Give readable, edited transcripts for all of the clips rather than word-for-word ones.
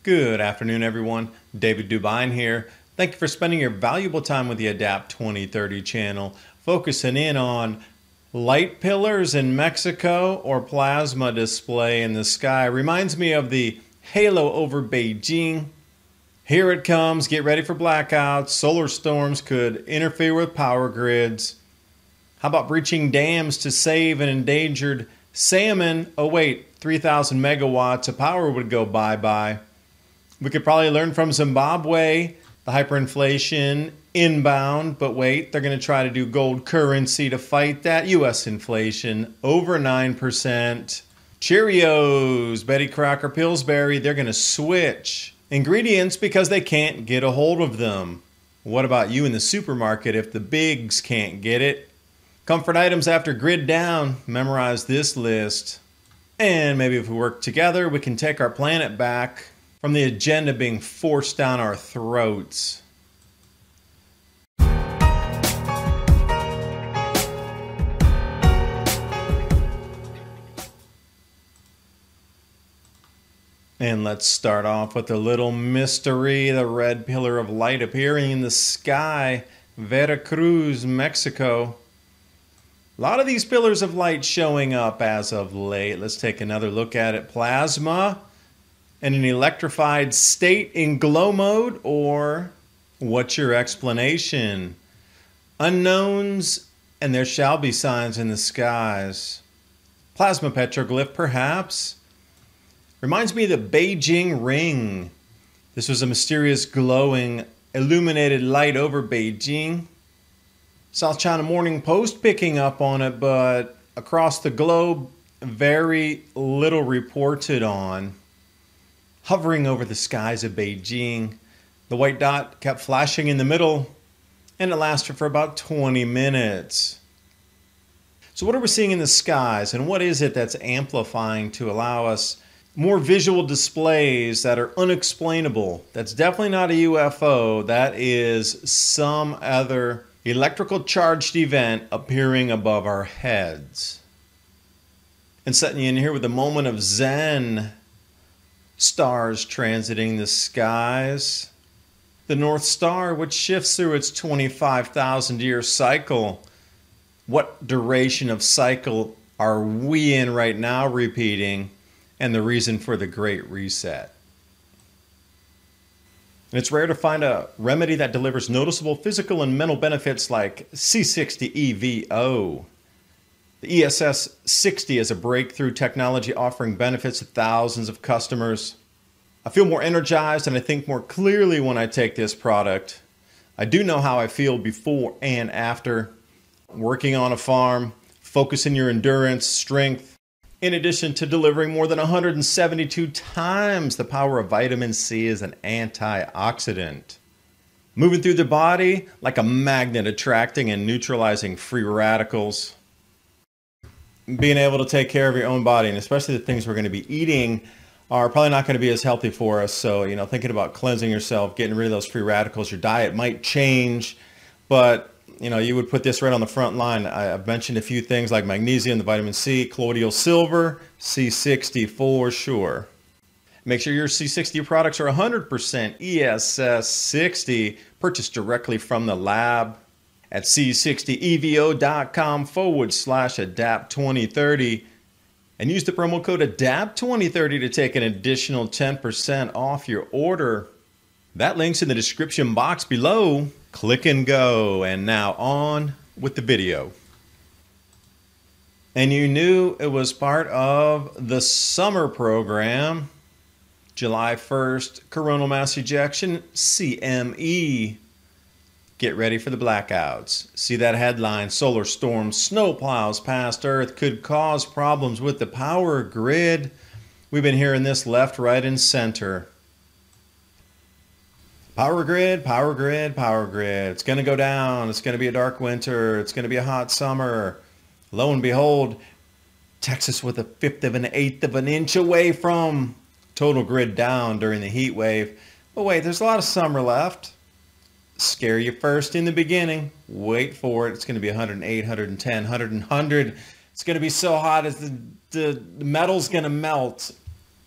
Good afternoon, everyone. David Dubine here. Thank you for spending your valuable time with the Adapt 2030 channel, focusing in on light pillars in Mexico or plasma display in the sky. Reminds me of the halo over Beijing. Here it comes. Get ready for blackouts. Solar storms could interfere with power grids. How about breaching dams to save an endangered salmon? Oh wait, 3,000 megawatts of power would go bye-bye. We could probably learn from Zimbabwe, the hyperinflation inbound, but wait, they're going to try to do gold currency to fight that. U.S. inflation over 9%. Cheerios, Betty Crocker, Pillsbury, they're going to switch ingredients because they can't get a hold of them. What about you in the supermarket if the bigs can't get it? Comfort items after grid down, memorize this list. And maybe if we work together, we can take our planet back from the agenda being forced down our throats. And let's start off with a little mystery, the red pillar of light appearing in the sky, Veracruz, Mexico. A lot of these pillars of light showing up as of late. Let's take another look at it. Plasma in an electrified state in glow mode, or what's your explanation? Unknowns, and there shall be signs in the skies. Plasma petroglyph, perhaps? Reminds me of the Beijing ring. This was a mysterious glowing illuminated light over Beijing. South China Morning Post picking up on it, but across the globe, very little reported on. Hovering over the skies of Beijing, the white dot kept flashing in the middle, and it lasted for about 20 minutes. So what are we seeing in the skies, and what is it that's amplifying to allow us more visual displays that are unexplainable? That's definitely not a UFO. That is some other electrical charged event appearing above our heads. And setting you in here with a moment of Zen. Stars transiting the skies. The North Star, which shifts through its 25,000 year cycle. What duration of cycle are we in right now repeating? And the reason for the Great Reset. And it's rare to find a remedy that delivers noticeable physical and mental benefits like C60 Evo. The ESS 60 is a breakthrough technology offering benefits to thousands of customers. I feel more energized and I think more clearly when I take this product. I do know how I feel before and after. Working on a farm, focusing your endurance, strength, in addition to delivering more than 172 times the power of vitamin C as an antioxidant. Moving through the body like a magnet, attracting and neutralizing free radicals. Being able to take care of your own body, and especially the things we're going to be eating are probably not going to be as healthy for us. So, thinking about cleansing yourself, getting rid of those free radicals, your diet might change, but you would put this right on the front line. I've mentioned a few things like magnesium, the vitamin C, colloidal silver, C60 for sure. Make sure your C60 products are 100% ESS 60, purchased directly from the lab at c60evo.com/adapt2030 and use the promo code ADAPT2030 to take an additional 10% off your order. That link's in the description box below. Click and go. And now on with the video. And you knew it was part of the summer program. July 1st, coronal mass ejection, CME. Get ready for the blackouts. See that headline, solar storms, snow plows past Earth could cause problems with the power grid. We've been hearing this left, right, and center. Power grid, power grid, power grid. It's going to go down. It's going to be a dark winter. It's going to be a hot summer. Lo and behold, Texas with 1/5 of an 1/8 of an inch away from total grid down during the heat wave. But wait, there's a lot of summer left. Scare you first in the beginning. Wait for it. It's going to be 108, 110, 100. It's going to be so hot as the metal's going to melt,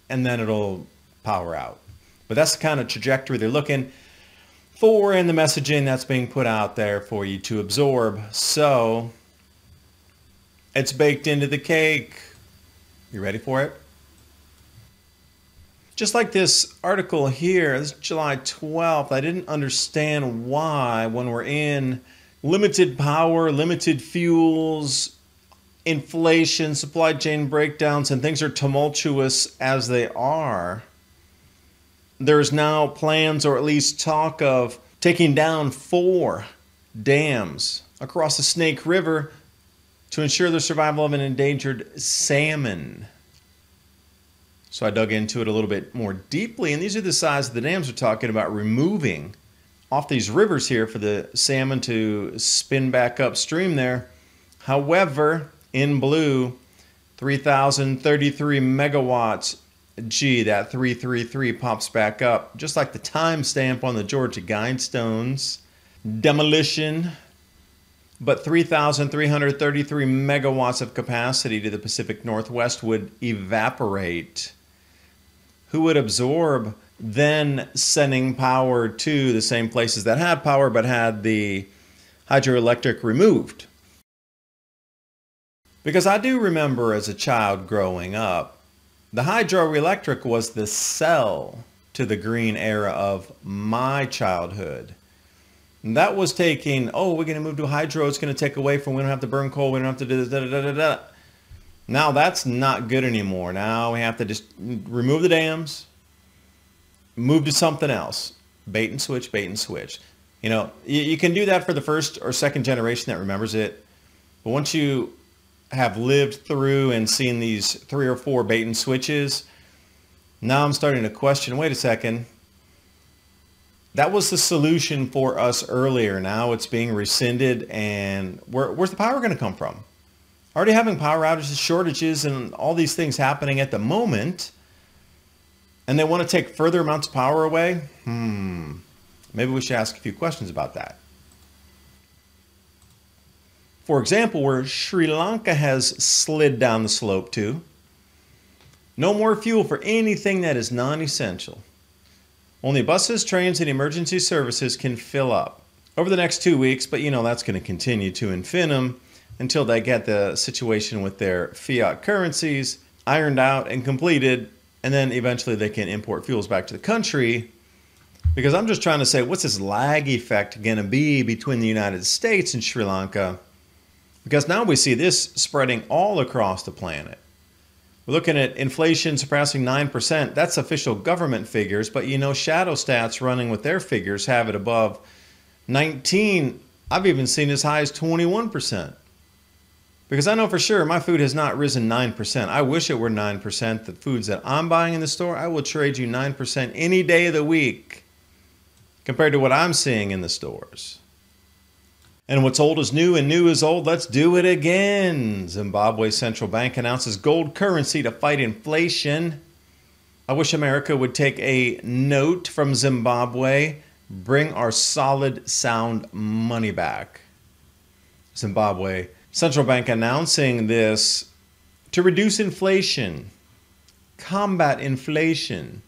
and then it'll power out. But that's the kind of trajectory they're looking for in the messaging that's being put out there for you to absorb. So it's baked into the cake. You ready for it? Just like this article here, this is July 12th, I didn't understand why when we're in limited power, limited fuels, inflation, supply chain breakdowns, and things are tumultuous as they are, there's now plans, or at least talk of, taking down 4 dams across the Snake River to ensure the survival of an endangered salmon. So I dug into it a little bit more deeply, and these are the size of the dams we're talking about removing off these rivers here for the salmon to spin back upstream there. However, in blue, 3,033 megawatts. Gee, that 333 pops back up, just like the timestamp on the Georgia Guidestones. Demolition. But 3,333 megawatts of capacity to the Pacific Northwest would evaporate. Who would absorb, then sending power to the same places that had power but had the hydroelectric removed? Because I do remember as a child growing up, the hydroelectric was the sell to the green era of my childhood. And that was taking, oh, we're going to move to hydro, it's going to take away from, we don't have to burn coal, we don't have to do this, Now that's not good anymore. Now we have to just remove the dams, move to something else. Bait and switch, bait and switch. You know, you can do that for the first or second generation that remembers it. But once you have lived through and seen these 3 or 4 bait and switches, now I'm starting to question, wait a second, that was the solution for us earlier. Now it's being rescinded, and where's the power going to come from? Already having power outages, shortages, and all these things happening at the moment, and they want to take further amounts of power away? Maybe we should ask a few questions about that. For example, where Sri Lanka has slid down the slope to, no more fuel for anything that is non-essential. Only buses, trains, and emergency services can fill up over the next 2 weeks, but you know that's going to continue to infinitum until they get the situation with their fiat currencies ironed out and completed, and then eventually they can import fuels back to the country. Because I'm just trying to say, what's this lag effect going to be between the United States and Sri Lanka? Because now we see this spreading all across the planet. We're looking at inflation surpassing 9%. That's official government figures, but you know, Shadow Stats running with their figures have it above 19. I've even seen as high as 21%. Because I know for sure my food has not risen 9%. I wish it were 9%. The foods that I'm buying in the store, I will trade you 9% any day of the week compared to what I'm seeing in the stores. And what's old is new and new is old. Let's do it again. Zimbabwe's central bank announces gold currency to fight inflation. I wish America would take a note from Zimbabwe. Bring our solid, sound money back. Zimbabwe central bank announcing this to reduce inflation, combat inflation.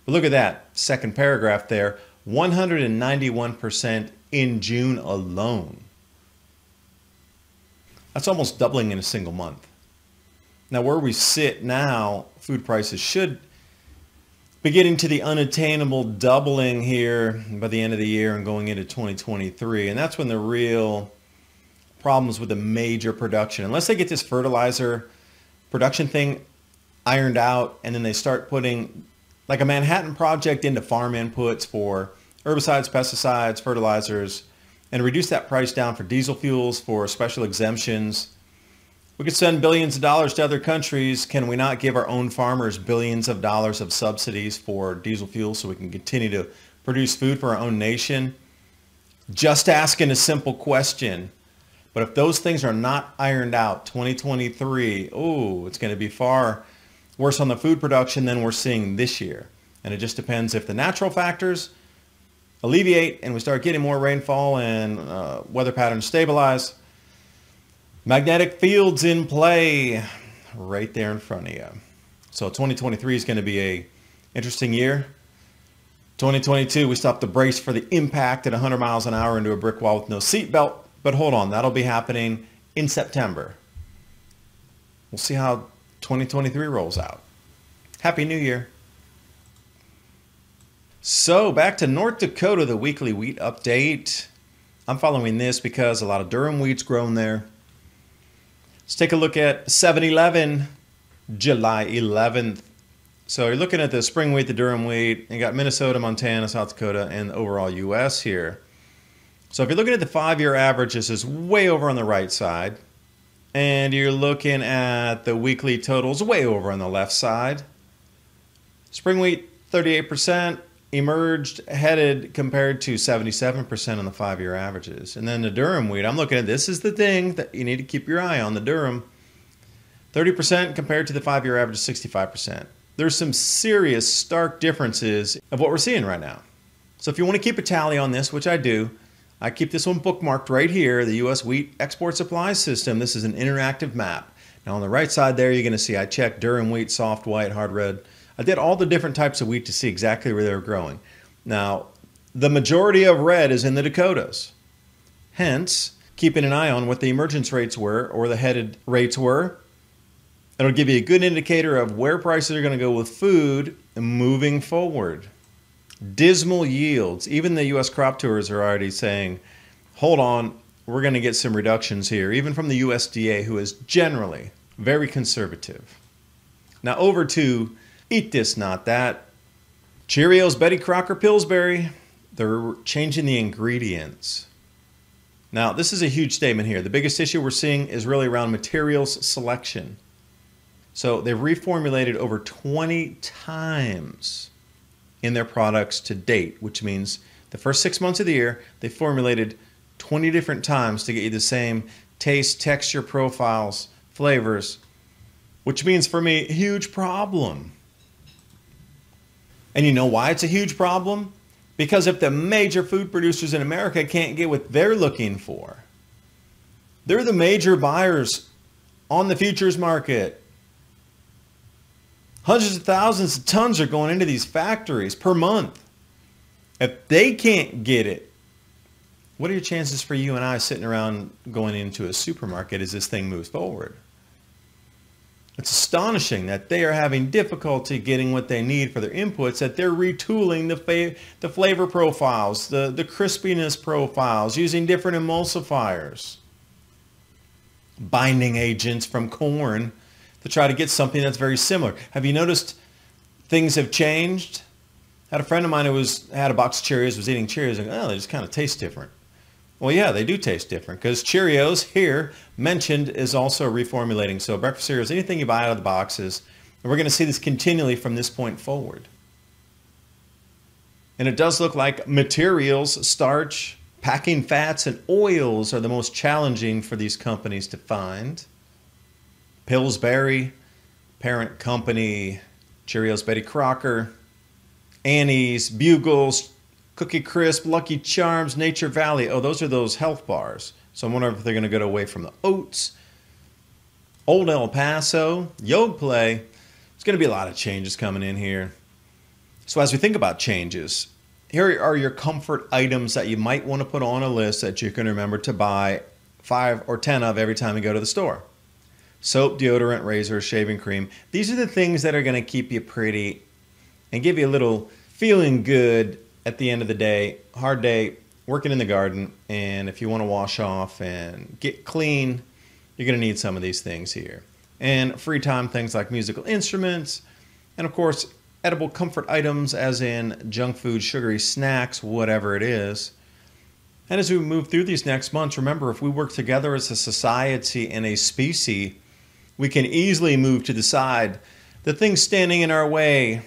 But look at that second paragraph there, 191% in June alone. That's almost doubling in a single month. Now, where we sit now, food prices should be getting to the unattainable doubling here by the end of the year and going into 2023. And that's when the real problems with the major production, unless they get this fertilizer production thing ironed out, and then they start putting like a Manhattan Project into farm inputs for herbicides, pesticides, fertilizers, and reduce that price down for diesel fuels, for special exemptions. We could send billions of dollars to other countries. Can we not give our own farmers billions of dollars of subsidies for diesel fuel so we can continue to produce food for our own nation? Just asking a simple question. But if those things are not ironed out, 2023, oh, it's going to be far worse on the food production than we're seeing this year. And it just depends if the natural factors alleviate and we start getting more rainfall and weather patterns stabilize. Magnetic fields in play right there in front of you. So 2023 is going to be a interesting year. 2022, we stopped the brace for the impact at 100 miles an hour into a brick wall with no seatbelt. But hold on, that'll be happening in September. We'll see how 2023 rolls out. Happy New Year. So back to North Dakota, the weekly wheat update. I'm following this because a lot of durum wheat's grown there. Let's take a look at 7-Eleven, July 11th. So you're looking at the spring wheat, the durum wheat. You got Minnesota, Montana, South Dakota, and the overall U.S. here. So if you're looking at the 5-year average, this is way over on the right side. And you're looking at the weekly totals way over on the left side. Spring wheat, 38%. Emerged headed compared to 77% on the 5-year averages. And then the durum wheat, I'm looking at this is the thing that you need to keep your eye on, the durum. 30% compared to the 5-year average, 65%. There's some serious stark differences of what we're seeing right now. So if you want to keep a tally on this, which I do, I keep this one bookmarked right here, the U.S. Wheat Export Supply System. This is an interactive map. Now on the right side there, you're going to see I checked durum wheat, soft white, hard red. I did all the different types of wheat to see exactly where they were growing. Now, the majority of red is in the Dakotas. Hence, keeping an eye on what the emergence rates were or the headed rates were. It'll give you a good indicator of where prices are going to go with food moving forward. Dismal yields. Even the U.S. crop tours are already saying, hold on, we're going to get some reductions here, even from the USDA, who is generally very conservative. Now over to Eat This, Not That. Cheerios, Betty Crocker, Pillsbury. They're changing the ingredients. Now, this is a huge statement here. The biggest issue we're seeing is really around materials selection. So they've reformulated over 20 times in their products to date, which means the first 6 months of the year, they formulated 20 different times to get you the same taste, texture, profiles, flavors, which means for me, huge problem. And you know why it's a huge problem? Because if the major food producers in America can't get what they're looking for, they're the major buyers on the futures market. Hundreds of thousands of tons are going into these factories per month. If they can't get it, what are your chances for you and I sitting around going into a supermarket as this thing moves forward? It's astonishing that they are having difficulty getting what they need for their inputs, that they're retooling the flavor profiles, the crispiness profiles, using different emulsifiers, binding agents from corn to try to get something that's very similar. Have you noticed things have changed? I had a friend of mine who had a box of Cheerios, was eating Cheerios, and oh, they just kind of taste different. Well, yeah, they do taste different because Cheerios here mentioned is also reformulating. So breakfast cereals, anything you buy out of the boxes, and we're going to see this continually from this point forward. And it does look like materials, starch, packing fats, and oils are the most challenging for these companies to find. Pillsbury, parent company, Cheerios, Betty Crocker, Annie's, Bugles, Cookie Crisp, Lucky Charms, Nature Valley. Oh, those are those health bars. So I'm wondering if they're going to go away from the oats. Old El Paso, Yoplait. There's going to be a lot of changes coming in here. So as we think about changes, here are your comfort items that you might want to put on a list that you can remember to buy 5 or 10 of every time you go to the store. Soap, deodorant, razor, shaving cream. These are the things that are going to keep you pretty and give you a little feeling good at the end of the day. Hard day, working in the garden, and if you want to wash off and get clean, you're going to need some of these things here. And free time things like musical instruments, and of course, edible comfort items as in junk food, sugary snacks, whatever it is. And as we move through these next months, remember, if we work together as a society and a species, we can easily move to the side the things standing in our way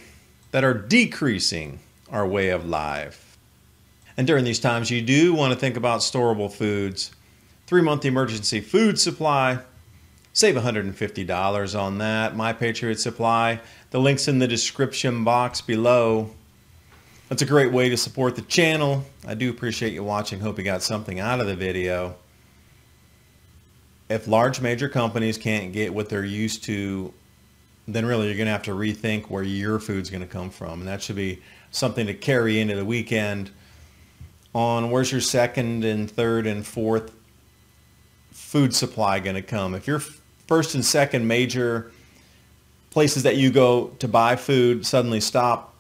that are decreasing our way of life. And during these times, you do want to think about storable foods. 3-month emergency food supply. Save $150 on that. My Patriot Supply. The link's in the description box below. That's a great way to support the channel. I do appreciate you watching. Hope you got something out of the video. If large major companies can't get what they're used to then really you're going to have to rethink where your food's going to come from. And that should be something to carry into the weekend on where's your second and third and fourth food supply going to come. If your first and second major places that you go to buy food suddenly stop,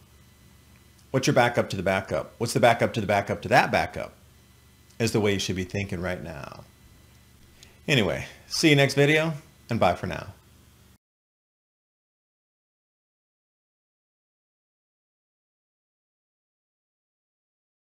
what's your backup to the backup? What's the backup to the backup to that backup is the way you should be thinking right now. Anyway, see you next video, and bye for now.